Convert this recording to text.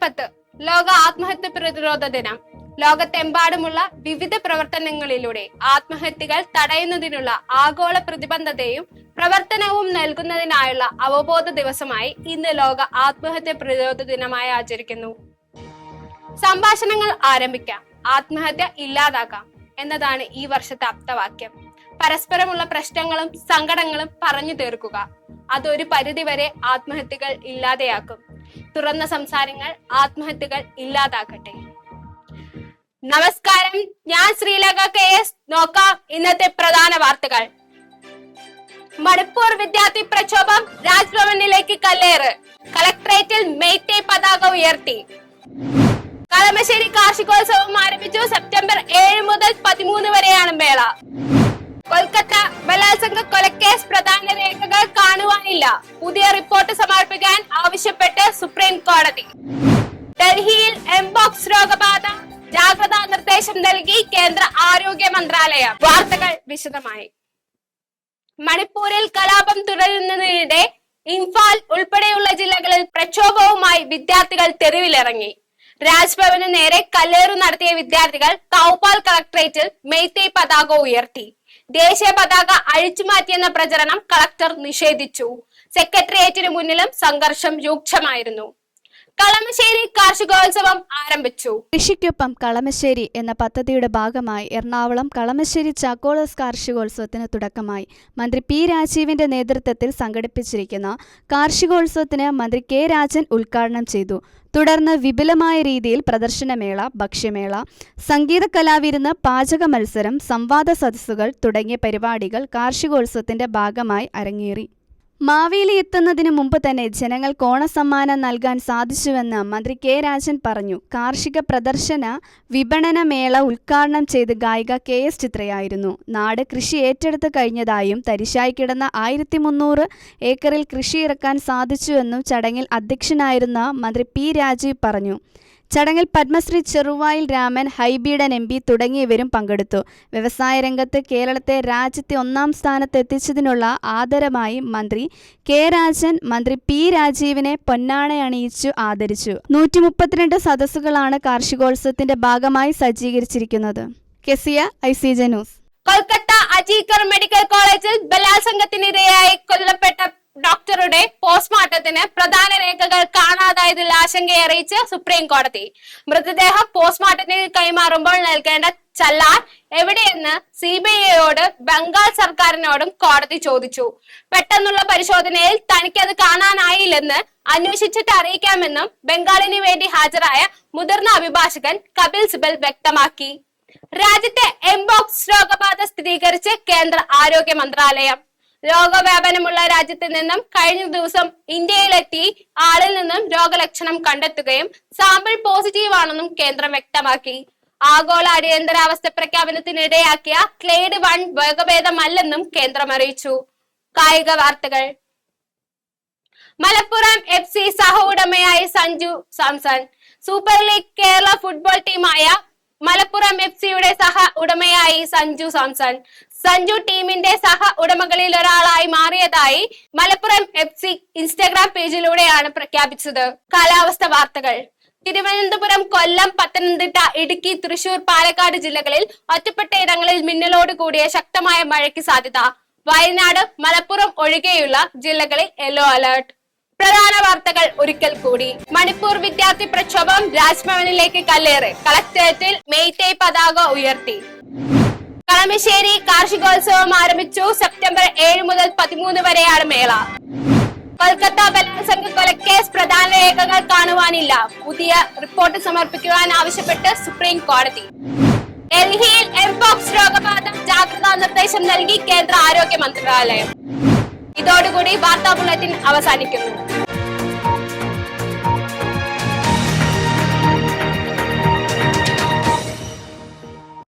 10 ലോക ആത്മഹത്യ പ്രതിരോധ ദിനം. ലോകത്തെമ്പാടുമുള്ള വിവിധ പ്രവർത്തനങ്ങളിലൂടെ ആത്മഹത്യകൾ തടയുന്നതിനുള്ള ആഗോള പ്രതിബദ്ധതയും പ്രവർത്തനവും നൽകുന്നതിനായുള്ള അവബോധ ദിവസമായി ഇന്ന് ലോക ആത്മഹത്യ പ്രതിരോധ ദിനമായി ആചരിക്കുന്നു. സംഭാഷണങ്ങൾ ആരംഭിക്കാം, ആത്മഹത്യ ഇല്ലാതാക്കാം എന്നതാണ് ഈ വർഷത്തെ ആപ്തവാക്യം. പരസ്പരമുള്ള പ്രശ്നങ്ങളും സങ്കടങ്ങളും പറഞ്ഞു തീർക്കുക. അതൊരു പരിധിവരെ ആത്മഹത്യകൾ ഇല്ലാതെയാക്കും. തുറന്ന സംസാരങ്ങൾ ആത്മഹത്യകൾ ഇല്ലാതാക്കട്ടെ. നമസ്കാരം, ഞാൻ ശ്രീലേഖ KS. നോക്കാം ഇന്നത്തെ പ്രധാന വാർത്തകൾ. മണിപ്പൂർ വിദ്യാർത്ഥി പ്രക്ഷോഭം രാജ്ഭവനിലേക്ക് കല്ലേറ്. കളക്ടറേറ്റിൽ മെയ്തേ പതാക ഉയർത്തി. കളമശ്ശേരി കാർഷികോത്സവം ആരംഭിച്ചു. സെപ്റ്റംബർ 7 മുതൽ 13 വരെയാണ് മേള. കൊൽക്കത്ത ബലാത്സംഗ കൊലക്കേസ് പ്രധാന രേഖകൾ കാണുവാനില്ല. പുതിയ റിപ്പോർട്ട് സമർപ്പിക്കാൻ ആവശ്യപ്പെട്ട് സുപ്രീം കോടതി. ഡൽഹിയിൽ എംപോക്സ് രോഗബാധ, ജാഗ്രതാ നിർദ്ദേശം നൽകി കേന്ദ്ര ആരോഗ്യ മന്ത്രാലയം. വാർത്തകൾ വിശദമായി. മണിപ്പൂരിൽ കലാപം തുടരുന്നതിനിടെ ഇംഫാൽ ഉൾപ്പെടെയുള്ള ജില്ലകളിൽ പ്രക്ഷോഭവുമായി വിദ്യാർത്ഥികൾ തെരുവിലിറങ്ങി. രാജ്ഭവന് നേരെ കല്ലേറു നടത്തിയ വിദ്യാർത്ഥികൾ കൗപാൽ കളക്ടറേറ്റിൽ മെയ്തേ പതാക ഉയർത്തി. ദേശീയ പതാക അഴിച്ചുമാറ്റിയെന്ന പ്രചരണം കളക്ടർ നിഷേധിച്ചു. സെക്രട്ടേറിയറ്റിന് മുന്നിലും സംഘർഷം രൂക്ഷമായിരുന്നു. കളമശ്ശേരി കാർഷികോത്സവം ആരംഭിച്ചു. കൃഷിക്കൊപ്പം കളമശ്ശേരി എന്ന പദ്ധതിയുടെ ഭാഗമായി എറണാകുളം കളമശ്ശേരി ചാക്കോളസ് കാർഷികോത്സവത്തിന് തുടക്കമായി. മന്ത്രി പി രാജീവിന്റെ നേതൃത്വത്തിൽ സംഘടിപ്പിച്ചിരിക്കുന്ന കാർഷികോത്സവത്തിന് മന്ത്രി കെ രാജൻ ഉദ്ഘാടനം ചെയ്തു. തുടർന്ന് വിപുലമായ രീതിയിൽ പ്രദർശനമേള, ഭക്ഷ്യമേള, സംഗീത കലാവിരുന്ന്, പാചക മത്സരം, സംവാദ സദസ്സുകൾ തുടങ്ങിയ പരിപാടികൾ കാർഷികോത്സവത്തിന്റെ ഭാഗമായി അരങ്ങേറി. മാവേലി എത്തുന്നതിന് മുമ്പ് തന്നെ ജനങ്ങൾക്ക് ഓണസമ്മാനം നൽകാൻ സാധിച്ചുവെന്ന് മന്ത്രി കെ രാജൻ പറഞ്ഞു. കാർഷിക പ്രദർശന വിപണന മേള ഉദ്ഘാടനം ചെയ്ത് ഗായിക KS ചിത്രയായിരുന്നു. നാട് കൃഷി ഏറ്റെടുത്ത് കഴിഞ്ഞതായും തരിശായി കിടന്ന 1300 ഏക്കറിൽ കൃഷി ഇറക്കാൻ സാധിച്ചുവെന്നും ചടങ്ങിൽ അധ്യക്ഷനായിരുന്ന മന്ത്രി പി രാജീവ് പറഞ്ഞു. ചടങ്ങിൽ പത്മശ്രീ ചെറുവായിൽ രാമൻ, ഹൈബീഡൻ MP തുടങ്ങിയവരും പങ്കെടുത്തു. വ്യവസായ രംഗത്ത് കേരളത്തെ രാജ്യത്തെ 1-ാം സ്ഥാനത്ത് എത്തിച്ചതിനുള്ള ആദരമായി മന്ത്രി കെ രാജൻ മന്ത്രി പി രാജീവിനെ പൊന്നാടയണിയിച്ചു ആദരിച്ചു. 132 സദസ്സുകളാണ് കാർഷികോത്സവത്തിന്റെ ഭാഗമായി സജ്ജീകരിച്ചിരിക്കുന്നത്. Kesiya, ICJ news. Kolkata RG Kar medical കോളേജിൽ ബലാത്സംഗത്തിനിരയായി കൊല്ലപ്പെട്ട ഡോക്ടറുടെ പോസ്റ്റ്മോർട്ടത്തിന് പ്രധാന രേഖകൾ കാണാതായതിൽ ആശങ്കയറിയിച്ച് സുപ്രീം കോടതി. മൃതദേഹം പോസ്റ്റ്മോർട്ടത്തിന് കൈമാറുമ്പോൾ നൽകേണ്ട ചല്ലാൻ എവിടെയെന്ന് CBIയോട് ബംഗാൾ സർക്കാരിനോടും കോടതി ചോദിച്ചു. പെട്ടെന്നുള്ള പരിശോധനയിൽ തനിക്കത് കാണാനായില്ലെന്ന് അന്വേഷിച്ചിട്ട് അറിയിക്കാമെന്നും ബംഗാളിന് വേണ്ടി ഹാജരായ മുതിർന്ന അഭിഭാഷകൻ കപിൽ സിബൽ വ്യക്തമാക്കി. രാജ്യത്തെ എംപോക്സ് രോഗബാധ സ്ഥിരീകരിച്ച് കേന്ദ്ര ആരോഗ്യ മന്ത്രാലയം. രോഗവ്യാപനമുള്ള രാജ്യത്ത് നിന്നും കഴിഞ്ഞ ദിവസം ഇന്ത്യയിലെത്തി ആളിൽ നിന്നും രോഗലക്ഷണം കണ്ടെത്തുകയും സാമ്പിൾ പോസിറ്റീവ് ആണെന്നും കേന്ദ്രം വ്യക്തമാക്കി. ആഗോള അടിയന്തരാവസ്ഥ പ്രഖ്യാപനത്തിനിടയാക്കിയ ക്ലേഡ് 1 വകഭേദമല്ലെന്നും കേന്ദ്രം അറിയിച്ചു. കായിക വാർത്തകൾ. മലപ്പുറം FC സഹ ഉടമയായി Sanju Samson. Super league Kerala football ടീമായ മലപ്പുറം FCയുടെ സഹ ഉടമയായി സഞ്ജു സാംസൺ. സഞ്ജു ടീമിന്റെ സഹ ഉടമകളിൽ ഒരാളായി മാറിയതായി മലപ്പുറം FC ഇൻസ്റ്റഗ്രാം പേജിലൂടെയാണ് പ്രഖ്യാപിച്ചത്. കാലാവസ്ഥ വാർത്തകൾ. തിരുവനന്തപുരം, കൊല്ലം, പത്തനംതിട്ട, ഇടുക്കി, തൃശൂർ, പാലക്കാട് ജില്ലകളിൽ ഒറ്റപ്പെട്ട ഇടങ്ങളിൽ മിന്നലോട് കൂടിയ ശക്തമായ മഴയ്ക്ക് സാധ്യത. വയനാട്, മലപ്പുറം ഒഴികെയുള്ള ജില്ലകളിൽ യെല്ലോ അലർട്ട്. പ്രധാന വാർത്തകൾ ഒരിക്കൽ കൂടി. മണിപ്പൂർ വിദ്യാർത്ഥി പ്രക്ഷോഭം രാജ്ഭവനിലേക്ക് കല്ലേറ്. കളക്ടറേറ്റിൽ മെയ്തേ പതാക ഉയർത്തി. കളമശ്ശേരി കാർഷികോത്സവം ആരംഭിച്ചു. സെപ്റ്റംബർ 7 മുതൽ 13 വരെയാണ് മേള. കൊൽക്കത്ത ബലാത്സംഗ കൊലക്കേസ് പ്രധാന രേഖകൾ കാണുവാനില്ല. പുതിയ റിപ്പോർട്ട് സമർപ്പിക്കുവാൻ ആവശ്യപ്പെട്ട് സുപ്രീം കോടതി. ഡൽഹിയിൽ എംപോക്സ് രോഗബാധ, ജാഗ്രതാ നിർദ്ദേശം നൽകി കേന്ദ്ര ആരോഗ്യ മന്ത്രാലയം. ഇതോടുകൂടി വാർത്താ ബുള്ളറ്റിൻ അവസാനിക്കുന്നു.